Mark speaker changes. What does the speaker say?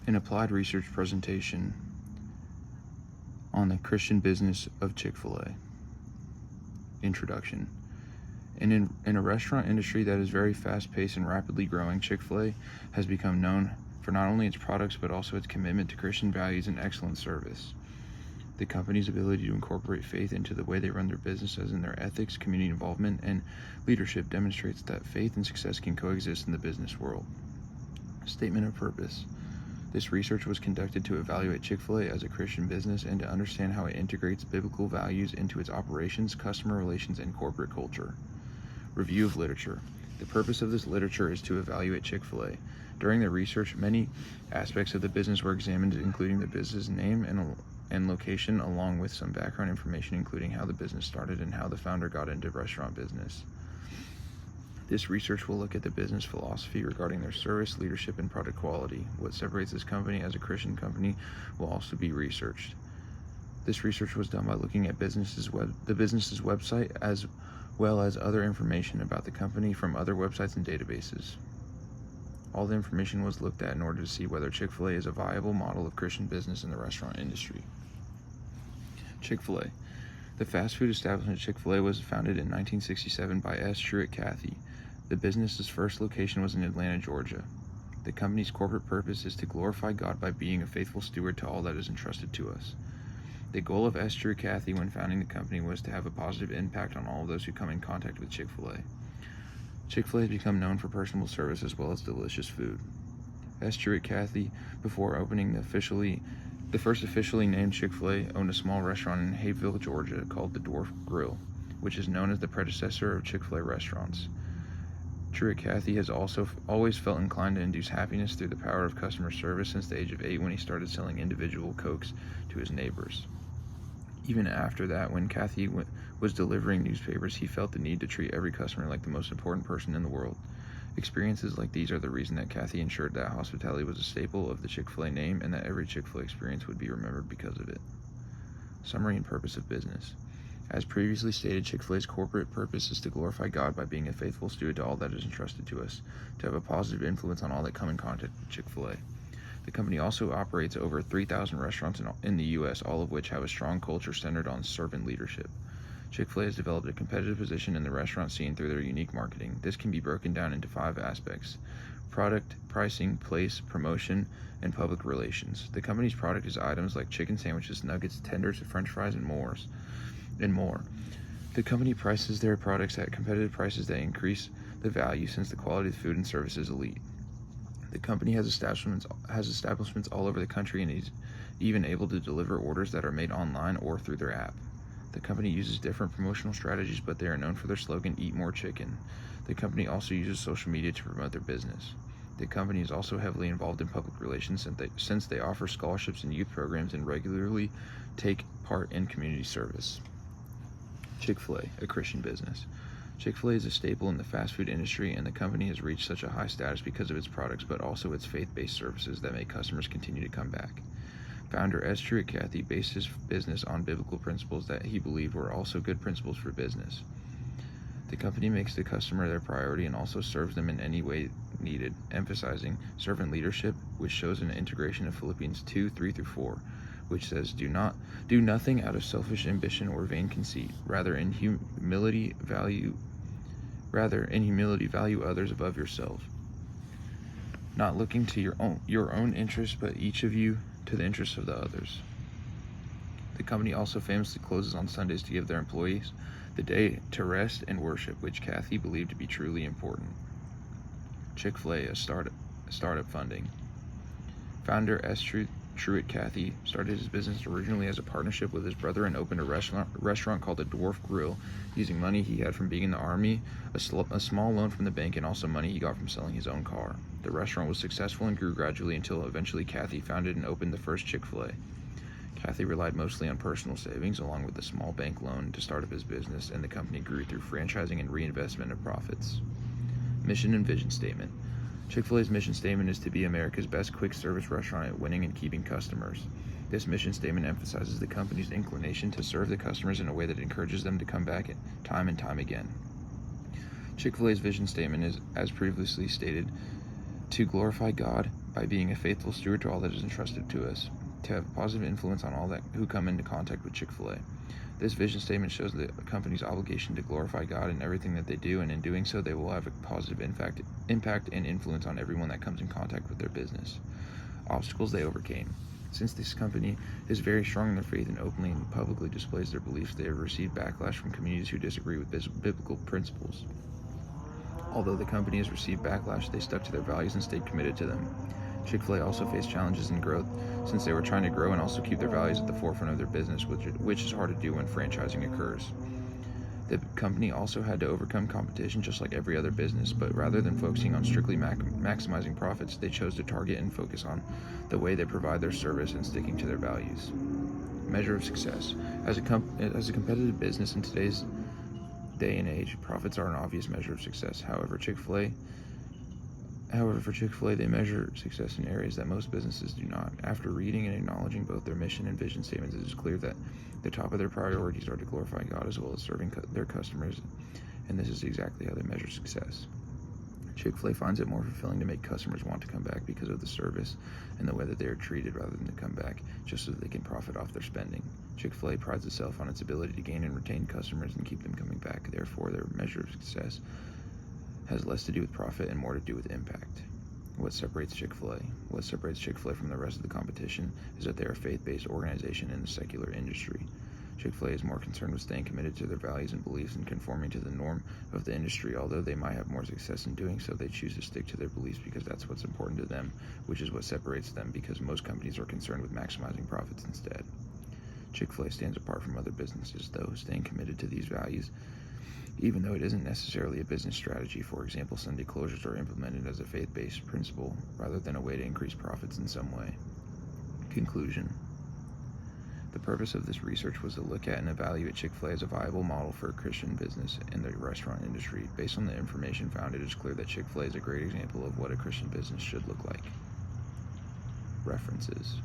Speaker 1: an applied research presentation on the Christian business of Chick-fil-A. Introduction. In a restaurant industry that is very fast-paced and rapidly growing, Chick-fil-A has become known for not only its products but also its commitment to Christian values and excellent service. The company's ability to incorporate faith into the way they run their businesses and their ethics, community involvement, and leadership demonstrates that faith and success can coexist in the business world. Statement of purpose. This research was conducted to evaluate Chick-fil-A as a Christian business and to understand how it integrates biblical values into its operations, customer relations, and corporate culture. Review of literature. The purpose of this literature is to evaluate Chick-fil-A. During the research, many aspects of the business were examined, including the business name and location, along with some background information, including how the business started and how the founder got into restaurant business. This research will look at the business philosophy regarding their service, leadership, and product quality. What separates this company as a Christian company will also be researched. This research was done by looking at the business's website as well as other information about the company from other websites and databases. All the information was looked at in order to see whether Chick-fil-A is a viable model of Christian business in the restaurant industry. Chick-fil-A. The fast food establishment Chick-fil-A was founded in 1967 by S. Truett Cathy. The business's first location was in Atlanta, Georgia. The company's corporate purpose is to glorify God by being a faithful steward to all that is entrusted to us. The goal of S. Truett Cathy when founding the company was to have a positive impact on all of those who come in contact with Chick-fil-A. Chick-fil-A has become known for personal service as well as delicious food. S. Truett Cathy, before opening the first officially named Chick-fil-A, owned a small restaurant in Hapeville, Georgia called the Dwarf Grill, which is known as the predecessor of Chick-fil-A restaurants. Truett Cathy has also always felt inclined to induce happiness through the power of customer service since the age of 8 when he started selling individual Cokes to his neighbors. Even after that, when Cathy was delivering newspapers, he felt the need to treat every customer like the most important person in the world. Experiences like these are the reason that Cathy ensured that hospitality was a staple of the Chick-fil-A name and that every Chick-fil-A experience would be remembered because of it. Summary and purpose of business. As previously stated, Chick-fil-A's corporate purpose is to glorify God by being a faithful steward to all that is entrusted to us, to have a positive influence on all that come in contact with Chick-fil-A. The company also operates over 3,000 restaurants in the U.S., all of which have a strong culture centered on servant leadership. Chick-fil-A has developed a competitive position in the restaurant scene through their unique marketing. This can be broken down into 5 aspects: product, pricing, place, promotion, and public relations. The company's product is items like chicken sandwiches, nuggets, tenders, french fries, and more. The company prices their products at competitive prices that increase the value since the quality of the food and service is elite. The company has establishments all over the country and is even able to deliver orders that are made online or through their app. The company uses different promotional strategies, but they are known for their slogan, "Eat More Chicken." The company also uses social media to promote their business. The company is also heavily involved in public relations since they offer scholarships and youth programs and regularly take part in community service. Chick-fil-A, a Christian business. Chick-fil-A is a staple in the fast food industry, and the company has reached such a high status because of its products, but also its faith-based services that make customers continue to come back. Founder S. Truett Cathy based his business on biblical principles that he believed were also good principles for business. The company makes the customer their priority and also serves them in any way needed, emphasizing servant leadership, which shows an integration of Philippians 2:3-4, which says, Do nothing out of selfish ambition or vain conceit. Rather, in humility, value others above yourself, not looking to your own interests, but each of you to the interests of the others. The company also famously closes on Sundays to give their employees the day to rest and worship, which Cathy believed to be truly important. Chick-fil-A, a startup funding. Founder S. Truett Cathy started his business originally as a partnership with his brother and opened a restaurant called the Dwarf Grill, using money he had from being in the Army, a small loan from the bank, and also money he got from selling his own car. The restaurant was successful and grew gradually until eventually Cathy founded and opened the first Chick-fil-A. Cathy relied mostly on personal savings along with a small bank loan to start up his business, and the company grew through franchising and reinvestment of profits. Mission and vision statement. Chick-fil-A's mission statement is to be America's best quick service restaurant at winning and keeping customers. This mission statement emphasizes the company's inclination to serve the customers in a way that encourages them to come back time and time again. Chick-fil-A's vision statement is, as previously stated, to glorify God by being a faithful steward to all that is entrusted to us, to have a positive influence on all that who come into contact with Chick-fil-A. This vision statement shows the company's obligation to glorify God in everything that they do, and in doing so, they will have a positive impact and influence on everyone that comes in contact with their business. Obstacles they overcame. Since this company is very strong in their faith and openly and publicly displays their beliefs, they have received backlash from communities who disagree with biblical principles. Although the company has received backlash, they stuck to their values and stayed committed to them. Chick-fil-A also faced challenges in growth, since they were trying to grow and also keep their values at the forefront of their business, which is hard to do when franchising occurs. The company also had to overcome competition just like every other business, but rather than focusing on strictly maximizing profits, they chose to target and focus on the way they provide their service and sticking to their values. Measure of success. As a competitive business in today's day and age, profits are an obvious measure of success. However, for Chick-fil-A, they measure success in areas that most businesses do not. After reading and acknowledging both their mission and vision statements, it is clear that the top of their priorities are to glorify God as well as serving their customers, and this is exactly how they measure success. Chick-fil-A finds it more fulfilling to make customers want to come back because of the service and the way that they are treated rather than to come back just so that they can profit off their spending. Chick-fil-A prides itself on its ability to gain and retain customers and keep them coming back. Therefore, their measure of success has less to do with profit and more to do with impact. What separates Chick-fil-A? What separates Chick-fil-A from the rest of the competition is that they are a faith-based organization in the secular industry. Chick-fil-A is more concerned with staying committed to their values and beliefs and conforming to the norm of the industry. Although they might have more success in doing so, they choose to stick to their beliefs because that's what's important to them, which is what separates them, because most companies are concerned with maximizing profits instead. Chick-fil-A stands apart from other businesses, though, staying committed to these values, even though it isn't necessarily a business strategy. For example, Sunday closures are implemented as a faith-based principle rather than a way to increase profits in some way. Conclusion. The purpose of this research was to look at and evaluate Chick-fil-A as a viable model for a Christian business in the restaurant industry. Based on the information found, it is clear that Chick-fil-A is a great example of what a Christian business should look like. References.